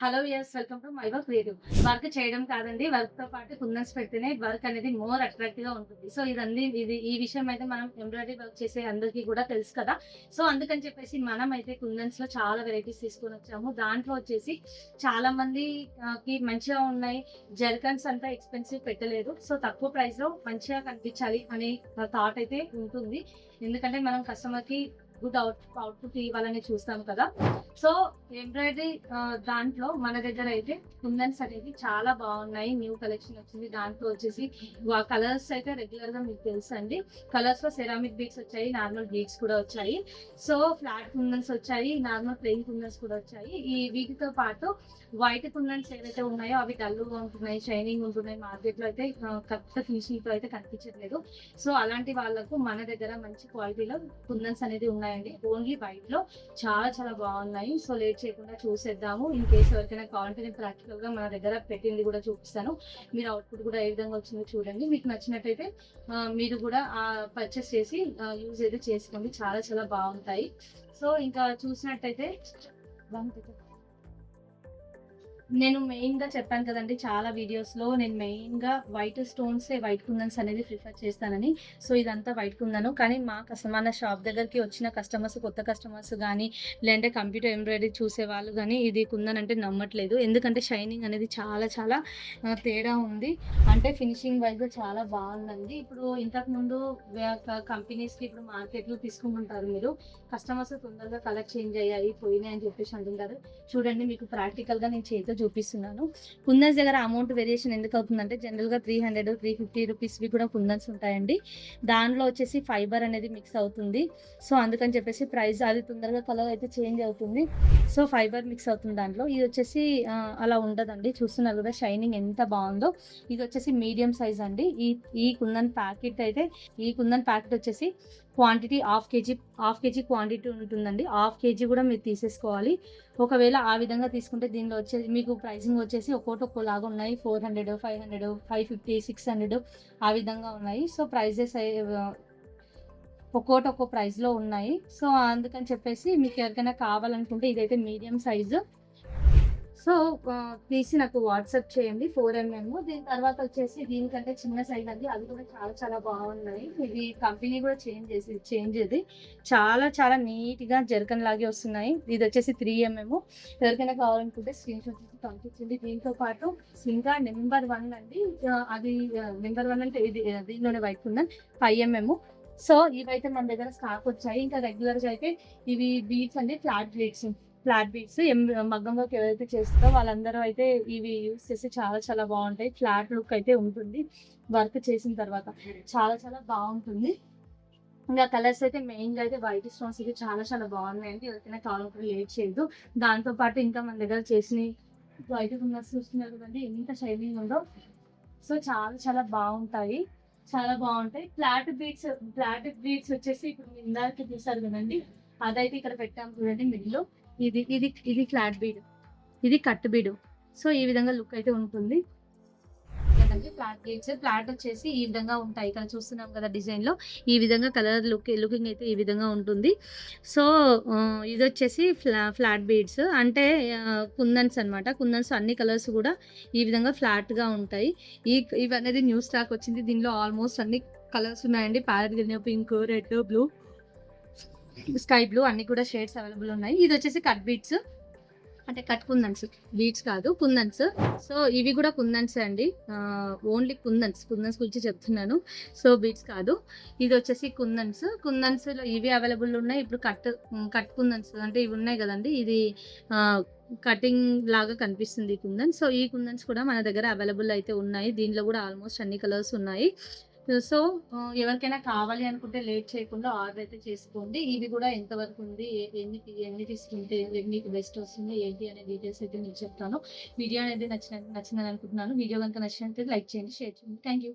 Hello yes welcome to my work creative. Work చేయడం కాదండి, వర్క్‌తో పాటు కుందన్స్ పెడితేనే వర్క్ అనేది మోర్ అట్రాక్టివ్‌గా ఉంటుంది. సో, ఈ విషయం అయితే మనం ఎంబ్రాయిడరీ వర్క్ చేసే అందరికీ కూడా తెలుసు కదా! సో, అందుకని చెప్పేసి మనమైతే కుందన్స్‌లో చాలా వెరైటీస్ తీసుకొనొచ్చాము. దాంట్లో వచ్చేసి చాలామంది కి మంచిగా ఉన్నాయి. జర్కన్స్ అంతా ఎక్స్‌పెన్సివ్ పెట్టలేదు. సో, తక్కువ ప్రైస్‌లో మంచిగా కనిపించాలి అనే థాట్ అయితే ఉంటుంది. ఎందుకంటే మనం కస్టమర్‌కి గుడ్ అవుట్‌పుట్ ఇవ్వాలని చూస్తాం కదా! సో, ఎంబ్రాయిడరీ దాంట్లో మన దగ్గర అయితే కుందన్స్ అనేవి చాలా బాగున్నాయి. న్యూ కలెక్షన్ వచ్చింది. దాంట్లో వచ్చేసి కలర్స్ అయితే రెగ్యులర్‌గా మీకు తెలుసండి. కలర్స్‌లో సెరామిక్ బీడ్స్ వచ్చాయి. నార్మల్ బీడ్స్ కూడా వచ్చాయి. సో, ఫ్లాట్ కుందన్స్ వచ్చాయి. నార్మల్ ప్లెయిన్ కుందన్స్ కూడా వచ్చాయి. వీటితో పాటు వైట్ కుందన్స్ ఏవైతే ఉన్నాయో అవి డల్‌గా ఉంటున్నాయి. షైనింగ్ ఉంటున్నాయి. మార్కెట్‌లో అయితే కరెక్ట్ ఫినిషింగ్‌తో అయితే కనిపించట్లేదు. సో, అలాంటి వాళ్ళకు మన దగ్గర మంచి క్వాలిటీలో కుందన్స్ అనేది ఉన్నాయండి. ఓన్లీ వైట్‌లో చాలా చాలా బాగున్నాయి. సో, లేట్ చేయకుండా చూసేద్దాము. ఇన్ కేస్ ఎవరికైనా కావాలంటే నేను ప్రాక్టికల్‌గా మన దగ్గర పెట్టింది కూడా చూపిస్తాను. మీరు అవుట్‌పుట్ కూడా ఏ విధంగా వచ్చిందో చూడండి. మీకు నచ్చినట్టయితే మీరు కూడా పర్చేస్ చేసి యూజ్ అయితే చేసుకోండి. చాలా చాలా బాగుంటాయి. సో, ఇంకా చూసినట్టయితే నేను మెయిన్‌గా చెప్పాను కదండీ! చాలా వీడియోస్‌లో నేను మెయిన్‌గా వైట్ కుందన్స్ అనేది ప్రిఫర్ చేస్తానని. సో, ఇదంతా వైట్ కుందను. కానీ మన షాప్ దగ్గరికి వచ్చిన కొత్త కస్టమర్స్ గానీ, లేదంటే కంప్యూటర్ ఎంబ్రాయిడరీ చూసేవాళ్ళు గానీ, ఇది కుందన్ అంటే నమ్మట్లేదు. ఎందుకంటే షైనింగ్ అనేది చాలా చాలా తేడా ఉంది. అంటే ఫినిషింగ్ వైస్‌గా చాలా బావుందండి. ఇప్పుడు ఇంతకుముందు కంపెనీస్‌కి ఇప్పుడు మార్కెట్‌లో తీసుకుంటుంటారు మీరు. కస్టమర్స్ తొందరగా కలర్ చేంజ్ అయ్యాయి, పోయినాయి అని చెప్పేసి అంటుంటారు. చూడండి మీకు ప్రాక్టికల్‌గా నేను చేతితో చూపిస్తున్నాను. కుందన్స్ దగ్గర అమౌంట్ వేరియేషన్ ఎందుకు అవుతుందంటే జనరల్‌గా 300, 350 రూపీస్‌వి కూడా కుందన్స్ ఉంటాయండి. దానిలో వచ్చేసి ఫైబర్ అనేది మిక్స్ అవుతుంది. సో, అందుకని చెప్పేసి ప్రైస్ అది తొందరగా కలర్ అయితే చేంజ్ అవుతుంది. సో, ఫైబర్ మిక్స్ అవుతుంది దాంట్లో. ఇది వచ్చేసి అలా ఉండదండి. చూస్తున్నారు కదా షైనింగ్ ఎంత బావుందో. ఇది వచ్చేసి మీడియం సైజ్ అండి. ఈ ఈ కుందన్ ప్యాకెట్ అయితే ఈ కుందన్ ప్యాకెట్ వచ్చేసి క్వాంటిటీ హాఫ్ కేజీ క్వాంటిటీ ఉంటుందండి. హాఫ్ కేజీ కూడా మీరు తీసేసుకోవాలి. ఒకవేళ ఆ విధంగా తీసుకుంటే దీనిలో మీకు ప్రైసింగ్ వచ్చేసి ఒక్కోలాగా ఉన్నాయి. 400, 500, 550, 600 ఆ విధంగా ఉన్నాయి. సో, ప్రైజెస్ ఒక్కో ప్రైస్‌లో ఉన్నాయి. సో, అందుకని చెప్పేసి మీకు ఎవరికైనా కావాలనుకుంటే ఇదైతే మీడియం సైజు. సో, తీసి నాకు వాట్సాప్ చేయండి 4 దీని తర్వాత వచ్చేసి దీనికంటే చిన్న సైజ్ అండి. అవి కూడా చాలా చాలా బాగున్నాయి. ఇది కంపెనీ కూడా చేంజ్ ఇది. చాలా చాలా నీట్‌గా జర్కన్ లాగే వస్తున్నాయి. ఇది వచ్చేసి 3 ఎవరికైనా కావాలనుకుంటే స్క్రీన్‌షాట్ తీసి పంపించండి. దీంతో పాటు ఇంకా నెంబర్ 1 అండి. అది నెంబర్ 1 అంటే ఇది దీనిలోనే వైట్ కుందన్ 5 సో, ఇవైతే మన దగ్గర స్టాక్ వచ్చాయి. ఇంకా రెగ్యులర్‌గా అయితే ఇవి బీడ్స్ అండి. ఫ్లాట్ బీడ్స్ మగ్గం వర్క్ ఎవరైతే చేస్తారో వాళ్ళందరూ అయితే ఇవి యూజ్ చేసి చాలా చాలా బావుంటాయి. ఫ్లాట్ లుక్ అయితే ఉంటుంది. వర్క్ చేసిన తర్వాత చాలా చాలా బావుంటుంది. ఇంకా కలర్స్ అయితే మెయిన్‌గా అయితే వైట్ స్టోన్స్ ఇవి చాలా చాలా బావున్నాయండి. ఎవరికైనా కావాలనుకుంటే లేట్ చేయొద్దు. దాంతో పాటు ఇంకా మన దగ్గర చేసినయి వైట్ కుందన్స్ చూస్తున్నారు కదండీ! ఎంత షైనింగ్ ఉందో. సో, చాలా చాలా బావుంటాయి. చాలా బావుంటాయి. ఫ్లాట్ బీడ్స్ వచ్చేసి ఇప్పుడు మీరు ఇందాక చూసారు కదండీ! అదైతే ఇక్కడ పెట్టాము చూడండి మిడిల్‌లో. ఇది ఫ్లాట్ బీడ్. ఇది కట్ బీడు. సో, ఈ విధంగా లుక్ అయితే ఉంటుంది. లేదంటే ఫ్లాట్ బీడ్స్. ఫ్లాట్ వచ్చేసి ఈ విధంగా ఉంటాయి. ఇక్కడ చూస్తున్నాం కదా డిజైన్‌లో. ఈ విధంగా లుకింగ్ అయితే ఈ విధంగా ఉంటుంది. సో, ఇదొచ్చేసి ఫ్లాట్ బీడ్స్ అంటే కుందన్స్ అనమాట. కుందన్స్ అన్ని కలర్స్ కూడా ఈ విధంగా ఫ్లాట్‌గా ఉంటాయి. ఇవనేది న్యూ స్టాక్ వచ్చింది. దీనిలో ఆల్మోస్ట్ అన్ని కలర్స్ ఉన్నాయండి. Parrot green, pink, red, blue, sky blue అన్ని కూడా షేడ్స్ అవైలబుల్ ఉన్నాయి. ఇదొచ్చేసి కట్ బీడ్స్. అంటే కట్ కుందన్స్. బీడ్స్ కాదు కుందన్స్. సో, ఇవి కూడా కుందన్సే అండి. ఓన్లీ కుందన్స్ గురించి చెప్తున్నాను. సో, బీడ్స్ కాదు. ఇదొచ్చేసి కుందన్స్‌లో ఇవి అవైలబుల్ ఉన్నాయి. ఇప్పుడు కట్ కుందన్స్ అంటే ఇవి ఉన్నాయి గదండీ! ఇది కటింగ్ లాగా కనిపిస్తుంది ఈ కుందన్స్. సో, ఈ కుందన్స్ కూడా మన దగ్గర అవైలబుల్ అయితే ఉన్నాయి. దీనిలో కూడా ఆల్మోస్ట్ అన్ని కలర్స్ ఉన్నాయి. సో, ఎవరికైనా కావాలి అనుకుంటే లేట్ చేయకుండా ఆర్డర్ అయితే చేసుకోండి. ఇవి కూడా ఎంతవరకు ఉంది, ఎన్ని తీసుకుంటే మీకు బెస్ట్ వస్తుంది, ఏంటి అనే డీటెయిల్స్ అయితే నేను చెప్తాను. వీడియో అనేది నచ్చిందని అనుకుంటున్నాను. వీడియో గనుక నచ్చినట్లయితే లైక్ చేయండి, షేర్ చేయండి. Thank you.